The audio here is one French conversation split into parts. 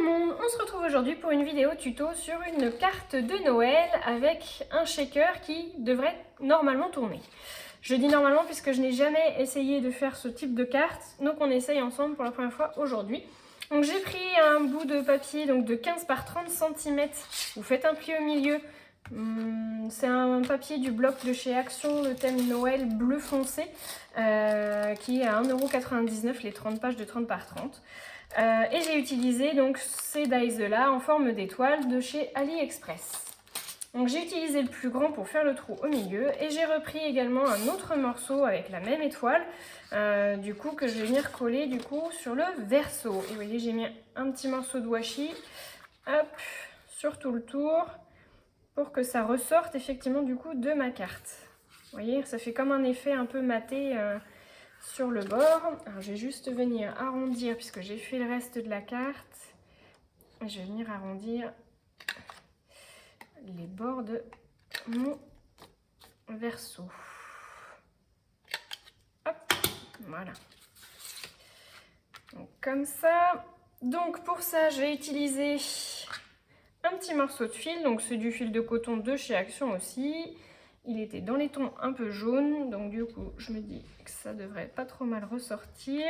monde, on se retrouve aujourd'hui pour une vidéo tuto sur une carte de Noël avec un shaker qui devrait normalement tourner. Je dis normalement puisque je n'ai jamais essayé de faire ce type de carte, donc on essaye ensemble pour la première fois aujourd'hui. Donc j'ai pris un bout de papier donc de 15 par 30 cm, vous faites un pli au milieu. C'est un papier du bloc de chez Action, le thème Noël bleu foncé, qui est à 1,99 € les 30 pages de 30 par 30. Et j'ai utilisé donc ces dies là en forme d'étoile de chez AliExpress. Donc j'ai utilisé le plus grand pour faire le trou au milieu et j'ai repris également un autre morceau avec la même étoile du coup que je vais venir coller du coup sur le verso. Et vous voyez, j'ai mis un petit morceau de washi hop, sur tout le tour pour que ça ressorte effectivement du coup de ma carte. Vous voyez, ça fait comme un effet un peu maté sur le bord. Alors je vais juste venir arrondir puisque j'ai fait le reste de la carte. Je vais venir arrondir les bords de mon verso. Hop, voilà. Donc, comme ça. Donc pour ça, je vais utiliser un petit morceau de fil. Donc c'est du fil de coton de chez Action aussi. Il était dans les tons un peu jaunes, donc du coup je me dis que ça devrait pas trop mal ressortir.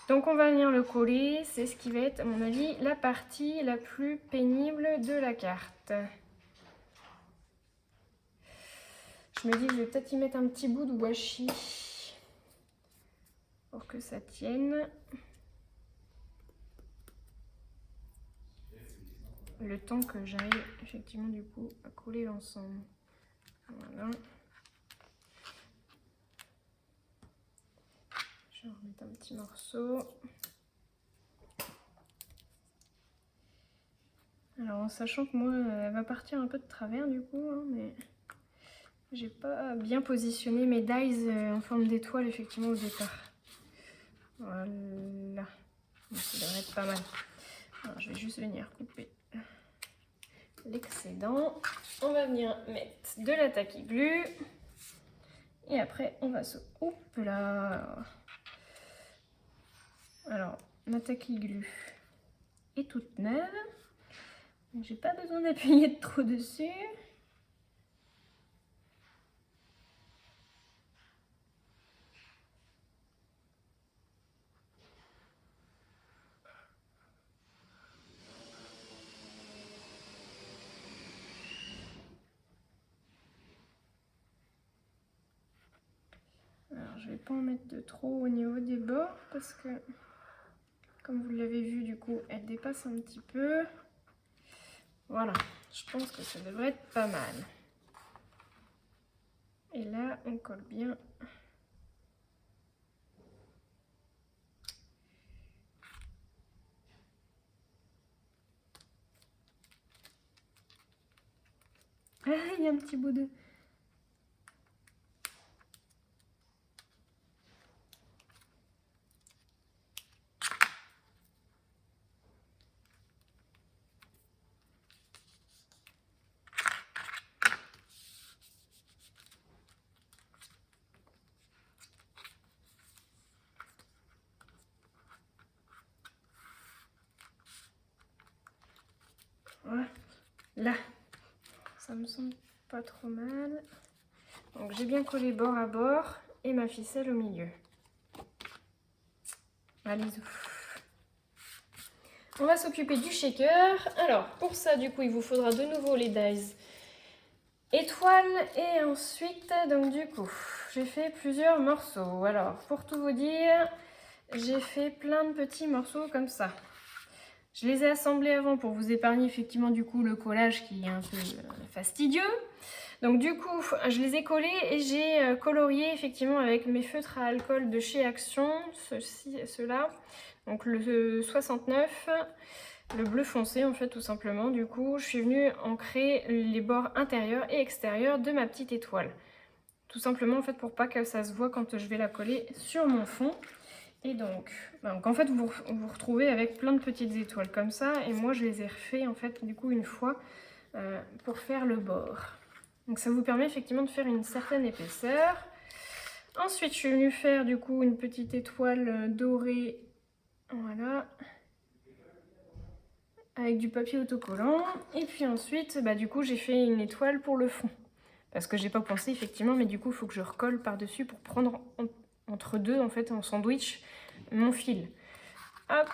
Donc on va venir le coller, c'est ce qui va être à mon avis la partie la plus pénible de la carte. Je me dis que je vais peut-être y mettre un petit bout de washi pour que ça tienne. Le temps que j'arrive effectivement du coup à coller l'ensemble. Voilà. Je vais remettre un petit morceau. Alors en sachant que moi elle va partir un peu de travers du coup, hein, mais j'ai pas bien positionné mes dies en forme d'étoile effectivement au départ. Voilà. Donc, ça devrait être pas mal. Alors, je vais juste venir couper l'excédent. On va venir mettre de la tacky glue. Et après on va se... Oups là. Alors ma tacky glue est toute neuve. Donc j'ai pas besoin d'appuyer trop dessus. Alors je vais pas en mettre de trop au niveau des bords parce que comme vous l'avez vu du coup elle dépasse un petit peu. Voilà, je pense que ça devrait être pas mal. Et là on colle bien. Ah, il y a un petit bout de... Voilà, là, ça me semble pas trop mal. Donc j'ai bien collé bord à bord et ma ficelle au milieu. Allez, on va s'occuper du shaker. Alors pour ça du coup il vous faudra de nouveau les dies étoiles et ensuite donc du coup j'ai fait plusieurs morceaux. Alors pour tout vous dire, j'ai fait plein de petits morceaux comme ça. Je les ai assemblés avant pour vous épargner effectivement du coup le collage qui est un peu fastidieux. Donc du coup je les ai collés et j'ai colorié effectivement avec mes feutres à alcool de chez Action, ceux-là. Donc le 69, le bleu foncé en fait tout simplement. Du coup je suis venue ancrer les bords intérieurs et extérieurs de ma petite étoile. Tout simplement en fait pour pas que ça se voit quand je vais la coller sur mon fond. Et donc en fait vous vous retrouvez avec plein de petites étoiles comme ça et moi je les ai refait en fait du coup une fois pour faire le bord. Donc ça vous permet effectivement de faire une certaine épaisseur. Ensuite je suis venue faire du coup une petite étoile dorée, voilà. avec du papier autocollant. Et puis ensuite, bah, du coup, j'ai fait une étoile pour le fond. Parce que j'ai pas pensé effectivement, mais du coup, il faut que je recolle par-dessus pour prendre entre deux, en fait, en sandwich, mon fil. Hop.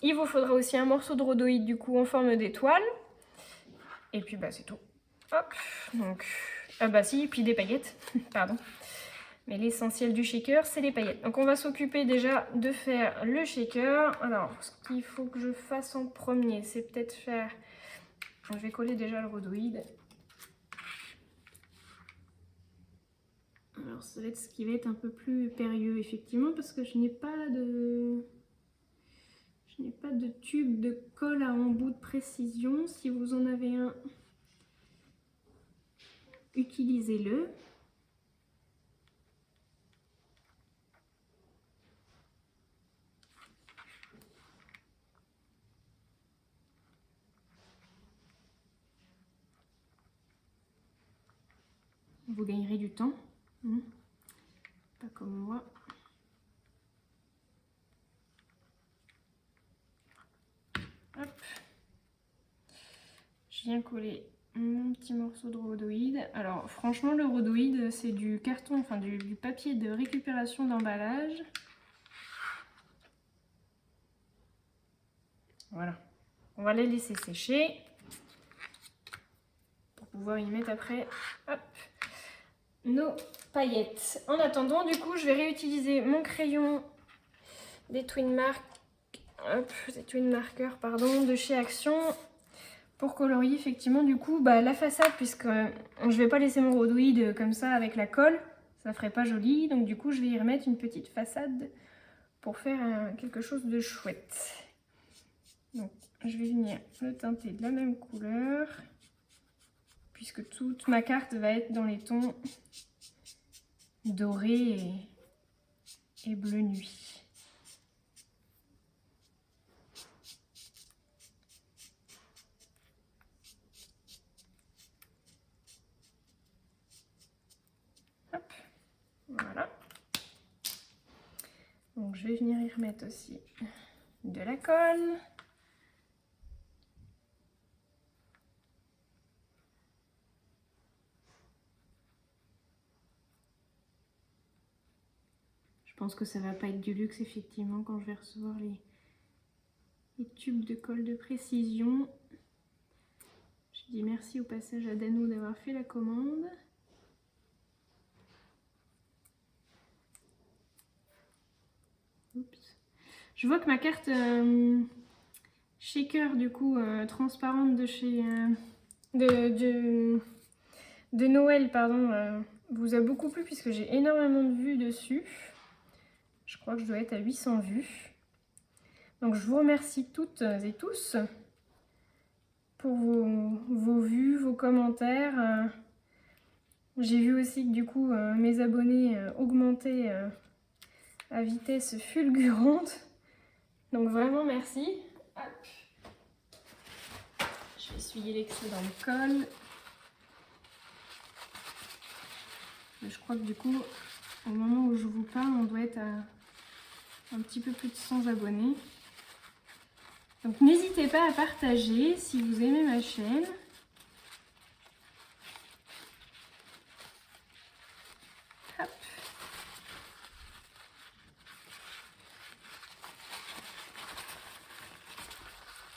Il vous faudra aussi un morceau de rhodoïde, du coup, en forme d'étoile. Et puis, bah, c'est tout. Hop. Donc, ah bah si, puis des paillettes, pardon. Mais l'essentiel du shaker, c'est les paillettes. Donc on va s'occuper déjà de faire le shaker. Alors, ce qu'il faut que je fasse en premier, c'est peut-être faire... Je vais coller déjà le rhodoïde. Alors ça va être ce qui va être un peu plus périlleux, effectivement, parce que je n'ai pas de... tube de colle à embout de précision. Si vous en avez un, utilisez-le. Vous gagnerez du temps. Pas comme moi. Hop. Je viens coller mon petit morceau de rhodoïde. Alors franchement, le rhodoïde, c'est du carton, enfin du papier de récupération d'emballage. Voilà. On va les laisser sécher pour pouvoir y mettre après, hop, nos paillettes. En attendant, du coup, je vais réutiliser mon crayon des Twin Markers, pardon, de chez Action pour colorier effectivement du coup la façade, puisque je vais pas laisser mon rhodoïde comme ça avec la colle, ça ferait pas joli. Donc du coup, je vais y remettre une petite façade pour faire quelque chose de chouette. Donc je vais venir le teinter de la même couleur, puisque toute ma carte va être dans les tons doré et bleu nuit. Hop, voilà. Donc je vais venir y remettre aussi de la colle. Je pense que ça va pas être du luxe effectivement quand je vais recevoir les tubes de colle de précision. Je dis merci au passage à Danou d'avoir fait la commande. Oups. Je vois que ma carte shaker du coup transparente de chez de Noël, pardon, vous a beaucoup plu, puisque j'ai énormément de vues dessus. Je crois que je dois être à 800 vues. Donc je vous remercie toutes et tous pour vos vues, vos commentaires. J'ai vu aussi que du coup mes abonnés augmentaient à vitesse fulgurante. Donc vraiment merci. Hop. Je vais essuyer l'excédent de colle. Je crois que du coup, au moment où je vous parle, on doit être à un petit peu plus de 100 abonnés. Donc n'hésitez pas à partager si vous aimez ma chaîne. Hop.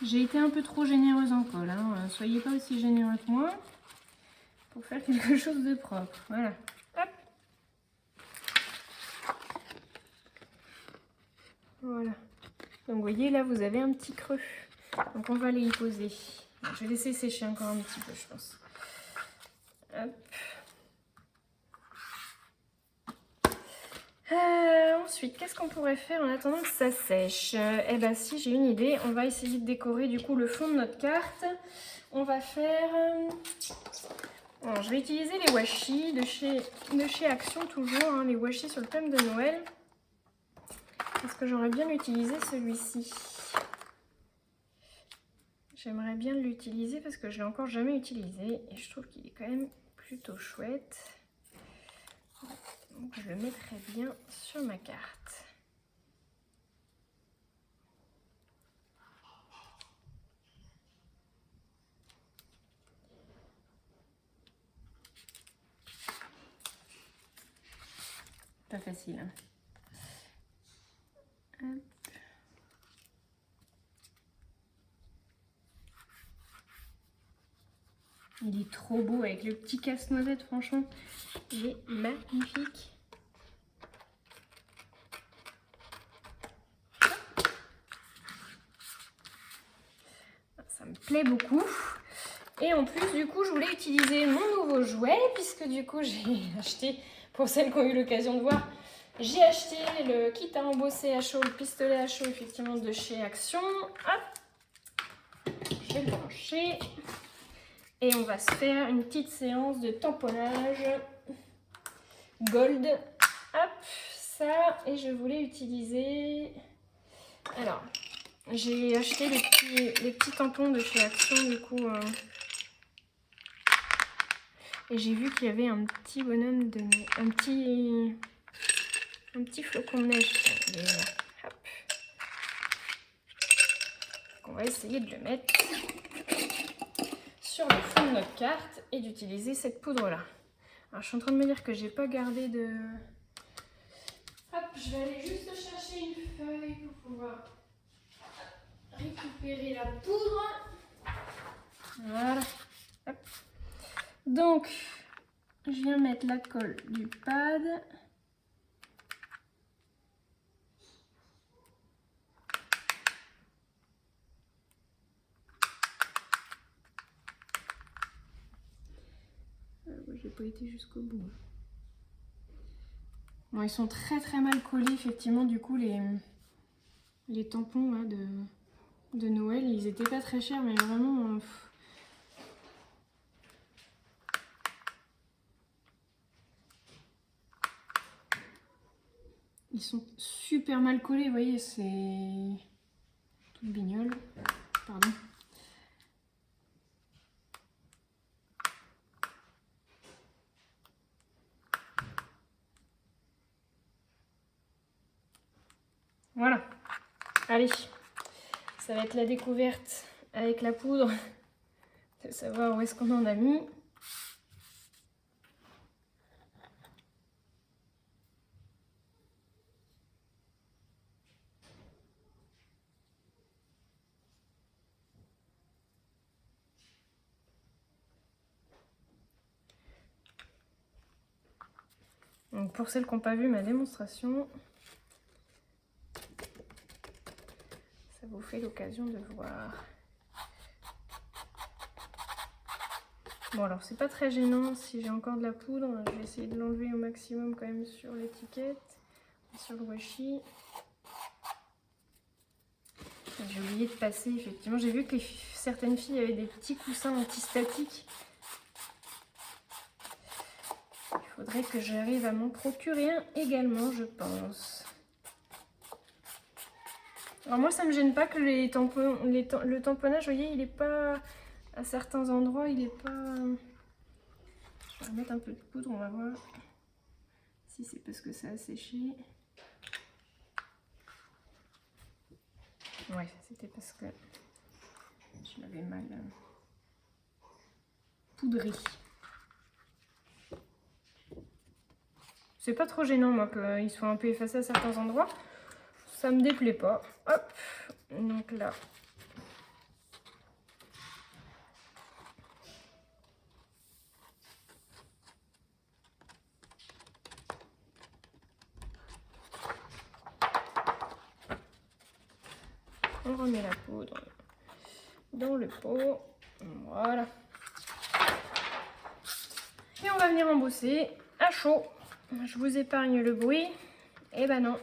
J'ai été un peu trop généreuse en colle, hein. Soyez pas aussi généreux que moi pour faire quelque chose de propre. Voilà. Hop. Voilà. Donc vous voyez là, vous avez un petit creux. Donc on va aller y poser. Je vais laisser sécher encore un petit peu, je pense. Hop. Ensuite, qu'est-ce qu'on pourrait faire en attendant que ça sèche? Eh ben si, j'ai une idée. On va essayer de décorer du coup le fond de notre carte. On va faire... Bon, je vais utiliser les washi de chez Action toujours, hein, les washi sur le thème de Noël. Est-ce que j'aurais bien utilisé celui-ci? J'aimerais bien l'utiliser parce que je l'ai encore jamais utilisé et je trouve qu'il est quand même plutôt chouette. Donc je le mettrai bien sur ma carte. pas facile. Hop. Il est trop beau avec le petit casse-noisette, franchement. Il est magnifique. Ça me plaît beaucoup. Et en plus, du coup, je voulais utiliser mon nouveau jouet, puisque du coup, j'ai acheté, pour celles qui ont eu l'occasion de voir, j'ai acheté le kit à embosser à chaud, le pistolet à chaud, effectivement, de chez Action. Hop, je vais le brancher. Et on va se faire une petite séance de tamponnage gold. Hop, ça. Et je voulais utiliser... Alors, j'ai acheté les petits tampons de chez Action, du coup... Et j'ai vu qu'il y avait un petit bonhomme de... Un petit flocon de neige. Hop. On va essayer de le mettre sur le fond de notre carte et d'utiliser cette poudre-là. Alors, je suis en train de me dire que j'ai pas gardé de... Hop, je vais aller juste chercher une feuille pour pouvoir récupérer la poudre. Voilà. Hop. Donc, je viens mettre la colle du pad. J'ai pas été jusqu'au bout. Bon, ils sont très mal collés, effectivement. Du coup, les tampons là, de Noël, ils étaient pas très chers, mais vraiment... Ils sont super mal collés, vous voyez, c'est tout bignol. Pardon. Voilà. Allez, ça va être la découverte avec la poudre, de savoir où est-ce qu'on en a mis. Donc pour celles qui n'ont pas vu ma démonstration, ça vous fait l'occasion de voir. Bon alors c'est pas très gênant si j'ai encore de la poudre, je vais essayer de l'enlever au maximum quand même sur l'étiquette, sur le washi. J'ai oublié de passer, effectivement, j'ai vu que certaines filles avaient des petits coussins antistatiques. Il faudrait que j'arrive à m'en procurer un également, je pense. Alors moi ça me gêne pas que les tampons, le tamponnage, vous voyez, il est pas... À certains endroits, il est pas... Je vais remettre un peu de poudre, on va voir si c'est parce que ça a séché. Ouais, c'était parce que je l'avais mal poudré. C'est pas trop gênant, moi, qu'il soit un peu effacé à certains endroits. Ça me déplaît pas. Hop, donc là... On remet la poudre dans le pot. Voilà. Et on va venir embosser à chaud. Je vous épargne le bruit. Eh ben non.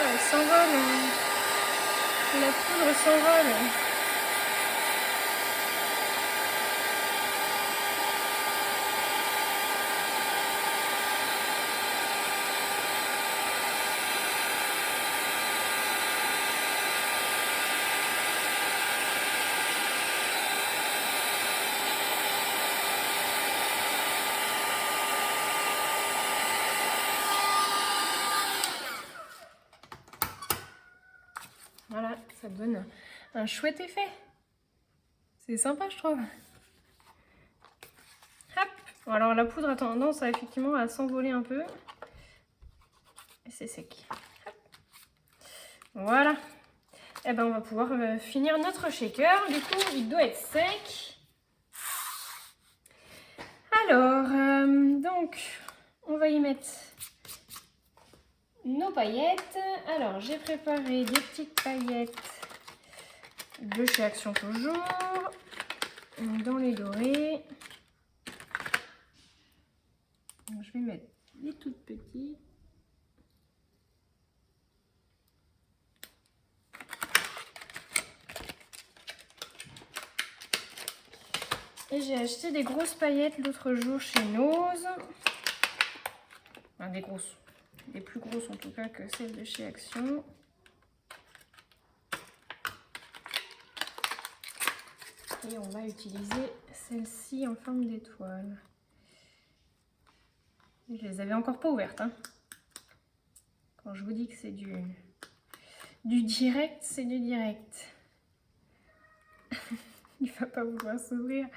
Elle s'envole. La poudre s'envole. un chouette effet. C'est sympa, je trouve. Hop. Bon, alors la poudre a tendance effectivement à s'envoler un peu. Et c'est sec. Hop. Voilà. Et ben on va pouvoir finir notre shaker. Du coup, il doit être sec. Alors, donc, on va y mettre nos paillettes. Alors, j'ai préparé des petites paillettes de chez Action toujours, dans les dorés. Donc, je vais mettre les toutes petites. Et j'ai acheté des grosses paillettes l'autre jour chez Nose. Enfin, des grosses. Des plus grosses en tout cas que celles de chez Action. Et on va utiliser celle-ci en forme d'étoile. Je les avais encore pas ouvertes. Hein. Quand je vous dis que c'est du direct, c'est du direct. Il va pas vouloir s'ouvrir.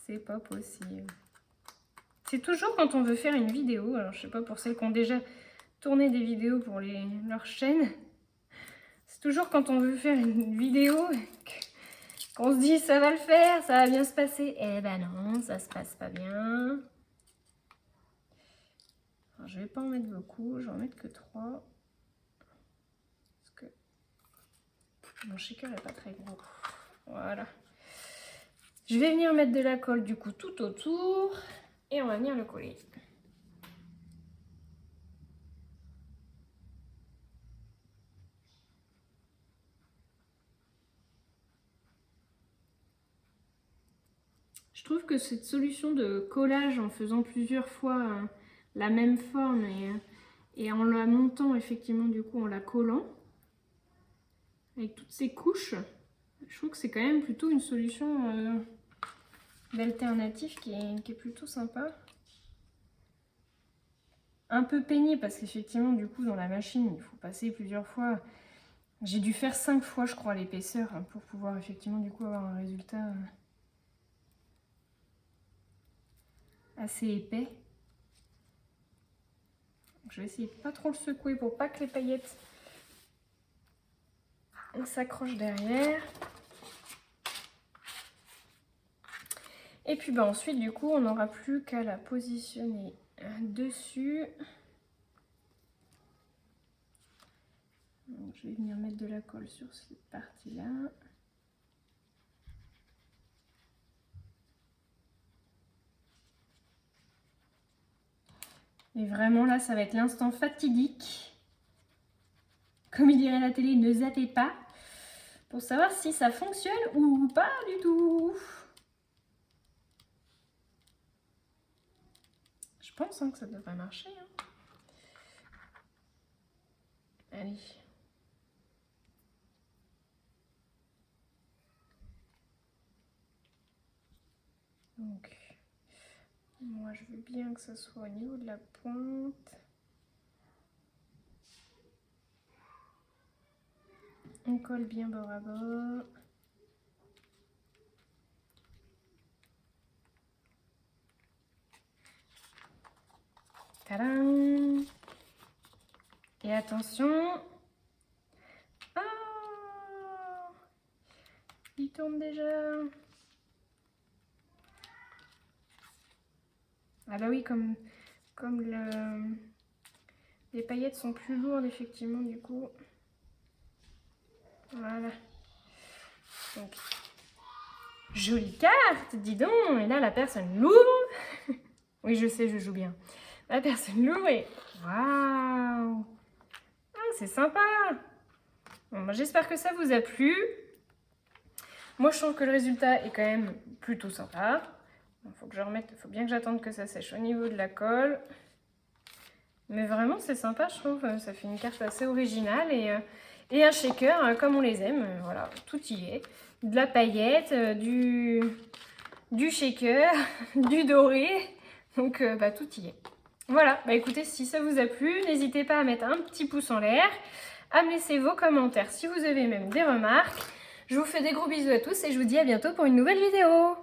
C'est pas possible. C'est toujours quand on veut faire une vidéo. Alors je sais pas pour celles qui ont déjà tourné des vidéos pour leur chaîne. C'est toujours quand on veut faire une vidéo qu'on se dit ça va le faire, ça va bien se passer. Eh ben non, ça se passe pas bien. Alors, je vais pas en mettre beaucoup, je vais en mettre que 3. Parce que mon shaker est pas très gros. Voilà. Je vais venir mettre de la colle du coup tout autour et on va venir le coller. Je trouve que cette solution de collage en faisant plusieurs fois la même forme et en la montant effectivement du coup en la collant avec toutes ces couches, je trouve que c'est quand même plutôt une solution d'alternative qui est plutôt sympa. Un peu pénible parce qu'effectivement du coup dans la machine il faut passer plusieurs fois. J'ai dû faire 5 fois je crois l'épaisseur pour pouvoir effectivement du coup avoir un résultat assez épais. Donc, je vais essayer de pas trop le secouer pour pas que les paillettes s'accrochent derrière. Et puis bah, ensuite du coup on n'aura plus qu'à la positionner dessus. Donc, je vais venir mettre de la colle sur cette partie là. Et vraiment là ça va être l'instant fatidique. Comme il dirait à la télé, ne zappez pas. Pour savoir si ça fonctionne ou pas du tout. Je pense que ça devrait marcher. Hein. Allez. Donc, moi je veux bien que ce soit au niveau de la pointe. On colle bien bord à bord. Tadam! Et attention! Ah! Il tourne déjà! Ah bah oui, comme les paillettes sont plus lourdes, effectivement, du coup. Voilà. Donc, jolie carte, dis donc! Et là, la personne l'ouvre. Oui, je sais, je joue bien. La personne l'ouvre et... Waouh! Ah, c'est sympa! Bon, bah, j'espère que ça vous a plu. Moi, je trouve que le résultat est quand même plutôt sympa. Faut bien que j'attende que ça sèche au niveau de la colle. Mais vraiment, c'est sympa, je trouve. Ça fait une carte assez originale et un shaker comme on les aime. Voilà, tout y est. De la paillette, du shaker, du doré. Donc, bah, tout y est. Voilà, bah écoutez, si ça vous a plu, n'hésitez pas à mettre un petit pouce en l'air, à me laisser vos commentaires si vous avez même des remarques. Je vous fais des gros bisous à tous et je vous dis à bientôt pour une nouvelle vidéo.